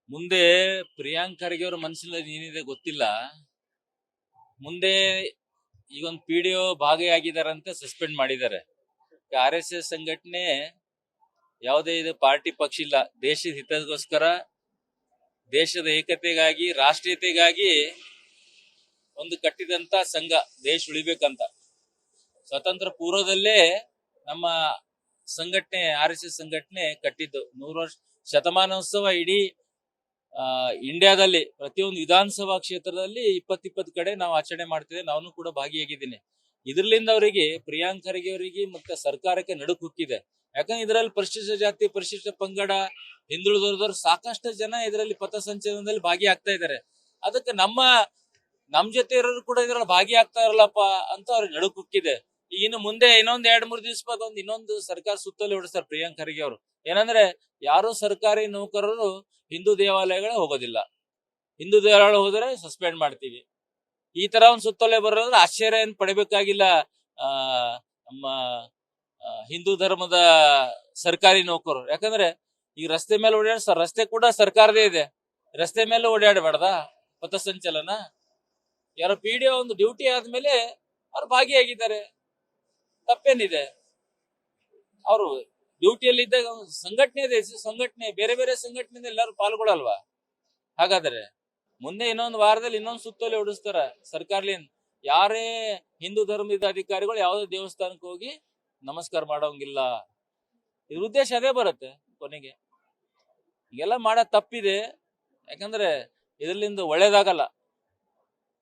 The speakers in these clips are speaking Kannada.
ಮುಂದೆ ಪ್ರಿಯಾಂಕ್ ಖರ್ಗೆ ಅವ್ರ ಮನಸ್ಸಿನಲ್ಲಿ ಏನಿದೆ ಗೊತ್ತಿಲ್ಲ. ಮುಂದೆ ಈಗೊಂದು PDO ಭಾಗಿಯಾಗಿದ್ದಾರಂತ ಸಸ್ಪೆಂಡ್ ಮಾಡಿದ್ದಾರೆ. RSS ಸಂಘಟನೆ ಯಾವುದೇ ಇದು ಪಾರ್ಟಿ ಪಕ್ಷ ಇಲ್ಲ, ದೇಶದ ಹಿತಕ್ಕೋಸ್ಕರ, ದೇಶದ ಏಕತೆಗಾಗಿ, ರಾಷ್ಟ್ರೀಯತೆಗಾಗಿ ಒಂದು ಕಟ್ಟಿದಂತ ಸಂಘ, ದೇಶ ಉಳಿಬೇಕಂತ. ಸ್ವತಂತ್ರ ಪೂರ್ವದಲ್ಲೇ ನಮ್ಮ ಸಂಘಟನೆ RSS ಸಂಘಟನೆ ಕಟ್ಟಿದ್ದು. 100 ವರ್ಷ ಶತಮಾನೋತ್ಸವ ಇಡೀ ಇಂಡಿಯಾದಲ್ಲಿ ಪ್ರತಿಯೊಂದು ವಿಧಾನಸಭಾ ಕ್ಷೇತ್ರದಲ್ಲಿ 20 ಕಡೆ ನಾವು ಆಚರಣೆ ಮಾಡ್ತಿದ್ದೇವೆ. ನಾನು ಕೂಡ ಭಾಗಿಯಾಗಿದ್ದೀನಿ. ಇದರಿಂದ ಅವರಿಗೆ, ಪ್ರಿಯಾಂಕ್ ಖರ್ಗೆ ಅವರಿಗೆ ಮತ್ತೆ ಸರ್ಕಾರಕ್ಕೆ ನಡುಕು ಹುಕ್ಕಿದೆ. ಯಾಕಂದ್ರೆ ಇದರಲ್ಲಿ ಪರಿಶಿಷ್ಟ ಜಾತಿ, ಪರಿಶಿಷ್ಟ ಪಂಗಡ, ಹಿಂದುಳಿದವರು ಸಾಕಷ್ಟು ಜನ ಇದರಲ್ಲಿ ಪಥಸಂಚಲನದಲ್ಲಿ ಭಾಗಿಯಾಗ್ತಾ ಇದ್ದಾರೆ. ಅದಕ್ಕೆ ನಮ್ ಜೊತೆ ಇರೋರು ಕೂಡ ಇದ್ರಲ್ಲಿ ಭಾಗಿಯಾಗ್ತಾ ಇರಲ್ಲಪ್ಪ ಅಂತ ಅವ್ರಿಗೆ ನಡುಕು ಹುಕ್ಕಿದೆ. ಇನ್ನು ಮುಂದೆ ಇನ್ನೊಂದ್ 2-3 ದಿವಸ ಇನ್ನೊಂದು ಸರ್ಕಾರ ಸುತ್ತಲೇ ಹೊಡಿಸ್ತಾರೆ ಪ್ರಿಯಾಂಕ್ ಖರ್ಗೆ ಅವರು. ಏನಂದ್ರೆ ಯಾರು ಸರ್ಕಾರಿ ನೌಕರರು ಹಿಂದೂ ದೇವಾಲಯಗಳ ಹೋಗೋದಿಲ್ಲ, ಹಿಂದೂ ದೇವಾಲಯ ಹೋದರೆ ಸಸ್ಪೆಂಡ್ ಮಾಡ್ತೀವಿ. ಈ ತರ ಒಂದು ಸುತ್ತೋಲೆ ಬರೋದ್ರೆ ಆಶ್ಚರ್ಯ ಏನ್ ಪಡಿಬೇಕಾಗಿಲ್ಲ. ನಮ್ಮ ಹಿಂದೂ ಧರ್ಮದ ಸರ್ಕಾರಿ ನೌಕರರು, ಯಾಕಂದ್ರೆ ಈ ರಸ್ತೆ ಮೇಲೆ ರಸ್ತೆ ಕೂಡ ಸರ್ಕಾರದೇ ಇದೆ, ರಸ್ತೆ ಮೇಲೆ ಓಡಾಡಬೇಡದ ಪಥಸಂಚಲನ? ಯಾರೋ PDO ಒಂದು ಡ್ಯೂಟಿ ಆದ್ಮೇಲೆ ಅವ್ರು ಭಾಗಿಯಾಗಿದ್ದಾರೆ, ತಪ್ಪೇನಿದೆ? ಅವರು ಡ್ಯೂಟಿಯಲ್ಲಿ ಇದ್ದಾಗ ಸಂಘಟನೆ ಇದೆ, ಸಂಘಟನೆ ಬೇರೆ ಬೇರೆ ಸಂಘಟನೆಯಿಂದ ಎಲ್ಲರೂ ಪಾಲ್ಗೊಳ್ಳಲ್ವಾ? ಹಾಗಾದ್ರೆ ಮುಂದೆ ಇನ್ನೊಂದು ವಾರದಲ್ಲಿ ಇನ್ನೊಂದು ಸುತ್ತೋಲೆ ಹೊಡಿಸ್ತಾರ ಸರ್ಕಾರದಿಂದ. ಯಾರೇ ಹಿಂದೂ ಧರ್ಮದ ಅಧಿಕಾರಿಗಳು ಯಾವುದೇ ದೇವಸ್ಥಾನಕ್ಕೆ ಹೋಗಿ ನಮಸ್ಕಾರ ಮಾಡೋಂಗಿಲ್ಲ. ಇದ್ರ ಉದ್ದೇಶ ಅದೇ ಬರುತ್ತೆ ಕೊನೆಗೆ. ಈಗೆಲ್ಲ ಮಾಡೋ ತಪ್ಪಿದೆ, ಯಾಕಂದ್ರೆ ಇದರಿಂದ ಒಳ್ಳೇದಾಗಲ್ಲ.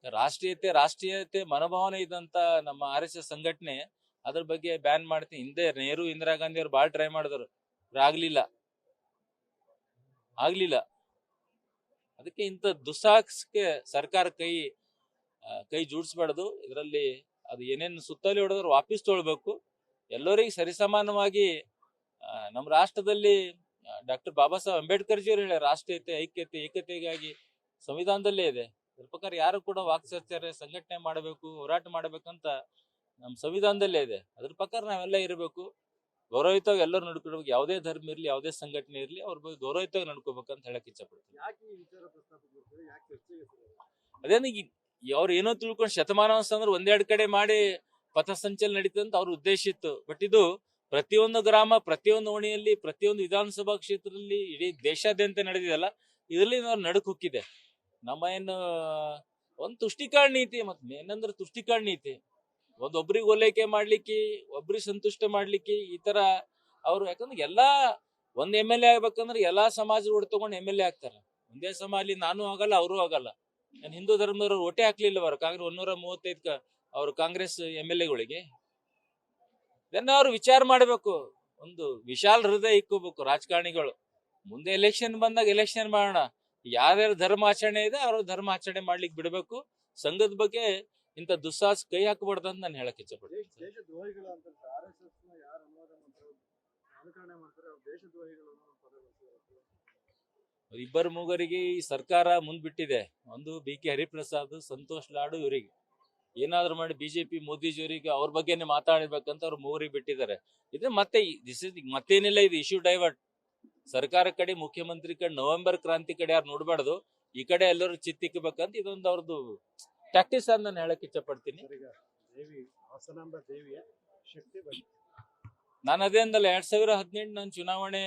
ರಾಷ್ಟ್ರೀಯತೆ ಮನೋಭಾವನೆ ಇದ್ದಂತ ನಮ್ಮ RSS ಸಂಘಟನೆ ಅದ್ರ ಬಗ್ಗೆ ಬ್ಯಾನ್ ಮಾಡ್ತೀನಿ. ಹಿಂದೆ ನೆಹರು, ಇಂದಿರಾ ಗಾಂಧಿ ಅವ್ರು ಬಾಳ್ ಟ್ರೈ ಮಾಡಿದ್ರು, ಆಗ್ಲಿಲ್ಲ. ಅದಕ್ಕೆ ಇಂಥ ದುಸ್ಸಾಹಸಕ್ಕೆ ಸರ್ಕಾರ ಕೈ ಜೋಡಿಸ್ಬಾರ್ದು. ಇದರಲ್ಲಿ ಅದು ಏನೇನು ಸುತ್ತೋಲೆ ಹೊಡೆದ್ರು ವಾಪಸ್ ತೊಳ್ಬೇಕು. ಎಲ್ಲರಿಗೂ ಸರಿಸಮಾನವಾಗಿ ನಮ್ಮ ರಾಷ್ಟ್ರದಲ್ಲಿ ಡಾಕ್ಟರ್ ಬಾಬಾ ಸಾಹೇಬ್ ಅಂಬೇಡ್ಕರ್ ಜಿ ಅವರು ಹೇಳಿ, ರಾಷ್ಟ್ರೀಯತೆ, ಐಕ್ಯತೆ, ಏಕತೆಗಾಗಿ ಸಂವಿಧಾನದಲ್ಲೇ ಇದೆ. ಇದ್ರ ಪ್ರಕಾರ ಯಾರು ಕೂಡ ವಾಕ್ಸತ್ಯಾರೆ ಸಂಘಟನೆ ಮಾಡಬೇಕು, ಹೋರಾಟ ಮಾಡ್ಬೇಕಂತ ನಮ್ಮ ಸಂವಿಧಾನದಲ್ಲೇ ಇದೆ. ಅದ್ರ ಪ್ರಕಾರ ನಾವೆಲ್ಲ ಇರಬೇಕು, ಗೌರವಯುತವಾಗಿ ಎಲ್ಲರೂ ನಡ್ಕೊಳ್ಬೇಕು. ಯಾವುದೇ ಧರ್ಮ ಇರ್ಲಿ, ಯಾವುದೇ ಸಂಘಟನೆ ಇರ್ಲಿ, ಅವ್ರ ಬಗ್ಗೆ ಗೌರವಯುತವಾಗಿ ನಡ್ಕೋಬೇಕಂತ ಹೇಳಕ್ ಇಚ್ಛಪಡ್ತೀನಿ. ಅದೇನು ಅವ್ರು ಏನೋ ತಿಳ್ಕೊಂಡು ಶತಮಾನೋತ್ಸವ ಅಂದ್ರೆ 1-2 ಕಡೆ ಮಾಡಿ ಪಥಸಂಚಲನ ನಡೀತಂತ ಅವ್ರ ಉದ್ದೇಶ ಇತ್ತು. ಬಟ್ ಇದು ಪ್ರತಿಯೊಂದು ಗ್ರಾಮ, ಪ್ರತಿಯೊಂದು ಓಣಿಯಲ್ಲಿ, ಪ್ರತಿಯೊಂದು ವಿಧಾನಸಭಾ ಕ್ಷೇತ್ರದಲ್ಲಿ, ಇಡೀ ದೇಶಾದ್ಯಂತ ನಡೆದಿದೆಲ್ಲ, ಇದರಲ್ಲಿ ಅವ್ರು ನಡುಕ್ ಹುಕ್ಕಿದೆ. ನಮ್ಮ ಏನು ಒಂದು ತುಷ್ಟೀಕರಣ ನೀತಿ, ಮತ್ತೆ ಏನಂದ್ರೆ ತುಷ್ಟೀಕರಣ ನೀತಿ, ಒಬ್ರಿಗೆ ಓಲೈಕೆ ಮಾಡ್ಲಿಕ್ಕೆ, ಒಬ್ರಿಗೆ ಸಂತುಷ್ಟ ಮಾಡ್ಲಿಕ್ಕೆ ಈ ತರ ಅವ್ರು. ಯಾಕಂದ್ರೆ ಎಲ್ಲಾ ಒಂದ್ MLA ಆಗ್ಬೇಕಂದ್ರೆ ಎಲ್ಲಾ ಸಮಾಜ ಓಟ್ ತಗೊಂಡು MLA ಆಗ್ತಾರೆ. ಒಂದೇ ಸಮಾಜ ನಾನು ಆಗಲ್ಲ, ಅವರು ಆಗಲ್ಲ. ನಾನು ಹಿಂದೂ ಧರ್ಮದವ್ರು ಓಟೆ ಹಾಕ್ಲಿಲ್ಲ ಅವರು ಕಾಂಗ್ರೆಸ್ 135 ಅವ್ರು ಕಾಂಗ್ರೆಸ್ MLA ಗಳಿಗೆ. ಇದನ್ನ ಅವ್ರು ವಿಚಾರ ಮಾಡ್ಬೇಕು, ಒಂದು ವಿಶಾಲ ಹೃದಯ ಇಕ್ಕೋಬೇಕು ರಾಜಕಾರಣಿಗಳು. ಮುಂದೆ ಎಲೆಕ್ಷನ್ ಬಂದಾಗ ಎಲೆಕ್ಷನ್ ಮಾಡೋಣ, ಯಾರ್ಯಾರ ಧರ್ಮ ಆಚರಣೆ ಇದೆ ಅವ್ರ ಧರ್ಮ ಆಚರಣೆ ಮಾಡ್ಲಿಕ್ಕೆ ಬಿಡ್ಬೇಕು. ಸಂಘದ ಬಗ್ಗೆ ಇಂಥ ದುಸ್ಸಾಹಸ ಕೈ ಹಾಕಬಾರ್ದು ಅಂತ ನಾನು ಹೇಳಕ್ ಇಚ್ಛಪಡ್ತೀನಿ. ಇಬ್ಬರು ಮೂಗರಿಗೆ ಈ ಸರ್ಕಾರ ಮುಂದ್ಬಿಟ್ಟಿದೆ. ಒಂದು BK ಹರಿಪ್ರಸಾದ್, ಸಂತೋಷ್ ಲಾಡು, ಇವರಿಗೆ ಏನಾದ್ರು ಮಾಡಿ BJP ಮೋದಿಜಿ ಅವರಿಗೆ ಅವ್ರ ಬಗ್ಗೆನೇ ಮಾತಾಡ್ಬೇಕಂತ ಅವ್ರು ಮೂಗರಿಗೆ ಬಿಟ್ಟಿದ್ದಾರೆ. ಇದು ಮತ್ತೇನಿಲ್ಲ, ಇದು ಇಶ್ಯೂ ಡೈವರ್ಟ್. ಸರ್ಕಾರ ಕಡೆ, ಮುಖ್ಯಮಂತ್ರಿ ಕಡೆ, ನವೆಂಬರ್ ಕ್ರಾಂತಿ ಕಡೆ ಯಾರು ನೋಡ್ಬಾರ್ದು, ಈ ಕಡೆ ಎಲ್ಲರೂ ಚಿತ್ತಿಕ್ಕಬೇಕಂತ ಇದೊಂದು ಅವ್ರದ್ದು ಪ್ರಾಕ್ಟೀಸ್ ಅಂತ ನಾನು ಹೇಳಕ್ ಇಚ್ಛಪಡ್ತೀನಿ. ನಾನು ಅದೇ ಅಂದಲ್ಲ, 2018 ನಾನು ಚುನಾವಣೆ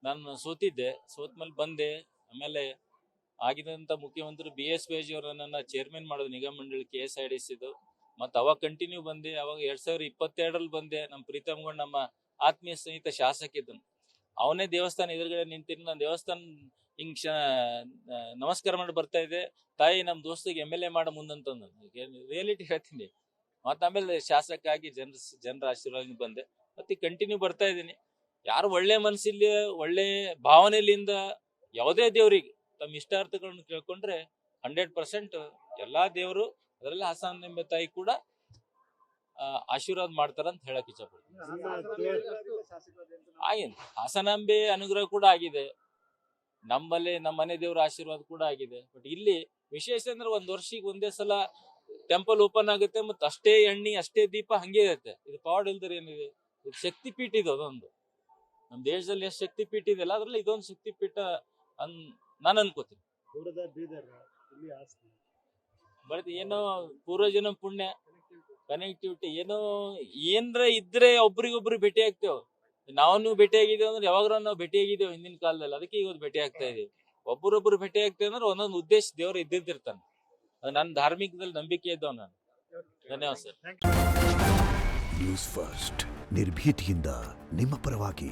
ನಾನು ಸೋತಿದ್ದೆ. ಸೋತ್ಮೇಲೆ ಬಂದೆ. ಆಮೇಲೆ ಆಗಿದಂತ ಮುಖ್ಯಮಂತ್ರಿ BS ವೈಜಿ ಅವರನ್ನ ಚೇರ್ಮನ್ ಮಾಡೋದು ನಿಗಮ ಮಂಡಳಿ KSIDC. ಮತ್ತೆ ಅವಾಗ ಕಂಟಿನ್ಯೂ ಬಂದೆ. ಅವಾಗ 2022 ಬಂದೆ. ನಮ್ಮ ಪ್ರೀತಮ್ಗೌಡ, ನಮ್ಮ ಆತ್ಮೀಯ ಸ್ನೇಹಿತ ಶಾಸಕ ಇದ್ದನು, ಅವನೇ ದೇವಸ್ಥಾನ ಎದುರುಗಡೆ ನಿಂತಿದ್ದು. ನಾನು ದೇವಸ್ಥಾನ ಹಿಂಗ್ ನಮಸ್ಕಾರ ಮಾಡಿ ಬರ್ತಾ ಇದ್ದೆ. ತಾಯಿ, ನಮ್ ದೋಸ್ತಿಗೆ MLA ಮಾಡ ಮುಂದಂತಂದ. ರಿಯಾಲಿಟಿ ಹೇಳ್ತೀನಿ. ಮತ್ತೆ ಆಮೇಲೆ ಶಾಸಕ ಆಗಿ ಜನರ ಆಶೀರ್ವಾದ ಬಂದೆ. ಮತ್ತೆ ಕಂಟಿನ್ಯೂ ಬರ್ತಾ ಇದ್ದೀನಿ. ಯಾರು ಒಳ್ಳೆ ಮನಸ್ಸಿಲ್ಲಿ, ಒಳ್ಳೆ ಭಾವನೆಯಿಂದ ಯಾವುದೇ ದೇವ್ರಿಗೆ ತಮ್ಮ ಇಷ್ಟಾರ್ಥಗಳನ್ನು ಕೇಳ್ಕೊಂಡ್ರೆ 100% ಎಲ್ಲಾ ದೇವರು, ಅದರಲ್ಲಿ ಹಾಸನಾಂಬೆ ತಾಯಿ ಕೂಡ ಆಶೀರ್ವಾದ ಮಾಡ್ತಾರ ಅಂತ ಹೇಳಕ್ ಇಷ್ಟಪಡ್ತೀನಿ. ಆಗೇನು ಹಾಸನಾಂಬೆ ಅನುಗ್ರಹ ಕೂಡ ಆಗಿದೆ, ನಮ್ಮಲ್ಲಿ ನಮ್ಮ ಮನೆ ದೇವರ ಆಶೀರ್ವಾದ ಕೂಡ ಆಗಿದೆ. ಬಟ್ ಇಲ್ಲಿ ವಿಶೇಷ ಅಂದ್ರೆ 1 ವರ್ಷಕ್ಕೆ ಒಂದೇ ಸಲ ಟೆಂಪಲ್ ಓಪನ್ ಆಗುತ್ತೆ, ಮತ್ತೆ ಅಷ್ಟೇ ಎಣ್ಣೆ, ಅಷ್ಟೇ ದೀಪ ಹಂಗೆ ಇರುತ್ತೆ. ಇದು ಪವಾಡ ಇಲ್ದರೆ ಏನಿದೆ, ಇದು ಶಕ್ತಿ ಪೀಠ. ಇದು ಅದೊಂದು ನಮ್ಮ ದೇಶದಲ್ಲಿ ಎಷ್ಟು ಶಕ್ತಿ ಪೀಠ ಇದೆಯಲ್ಲ, ಅದ್ರಲ್ಲಿ ಇದೊಂದು ಶಕ್ತಿ ಪೀಠ ನಾನು ಅನ್ಕೋತೀನಿ. ದೂರದ ಬೀದರ್ ಇಲ್ಲಿ ಹಾಸನ ಬಟ್ ಏನೋ ಪೂರ್ವಜನ ಪುಣ್ಯ ಕನೆಕ್ಟಿವಿಟಿ ಏನೋ ಏನ್ರ ಇದ್ರೆ ಒಬ್ರಿಗೊಬ್ರು ಭೇಟಿ ಆಗ್ತೇವೆ. ನಾವು ಭೇಟಿ ಆಗಿದ್ದೇವೆ ಅಂದ್ರೆ ಯಾವಾಗ ನಾವು ಭೇಟಿ ಆಗಿದ್ದೇವೆ ಹಿಂದಿನ ಕಾಲದಲ್ಲಿ, ಅದಕ್ಕೆ ಇವತ್ತು ಭೇಟಿ ಆಗ್ತಾ ಇದೀವಿ. ಒಬ್ಬರೊಬ್ರು ಭೇಟಿ ಆಗ್ತೇವೆ ಅಂದ್ರೆ ಒಂದೊಂದು ಉದ್ದೇಶ ದೇವ್ರು ಇದ್ದಿರ್ತಾನೆ. ಅದು ನನ್ನ ಧಾರ್ಮಿಕದಲ್ಲಿ ನಂಬಿಕೆ ಇದ್ದವ್ ನಾನು. ಧನ್ಯವಾದ ಸರ್. ನ್ಯೂಸ್ ಫಸ್ಟ್ ನಿರ್ಭೀತಿಯಿಂದ ನಿಮ್ಮ ಪರವಾಗಿ.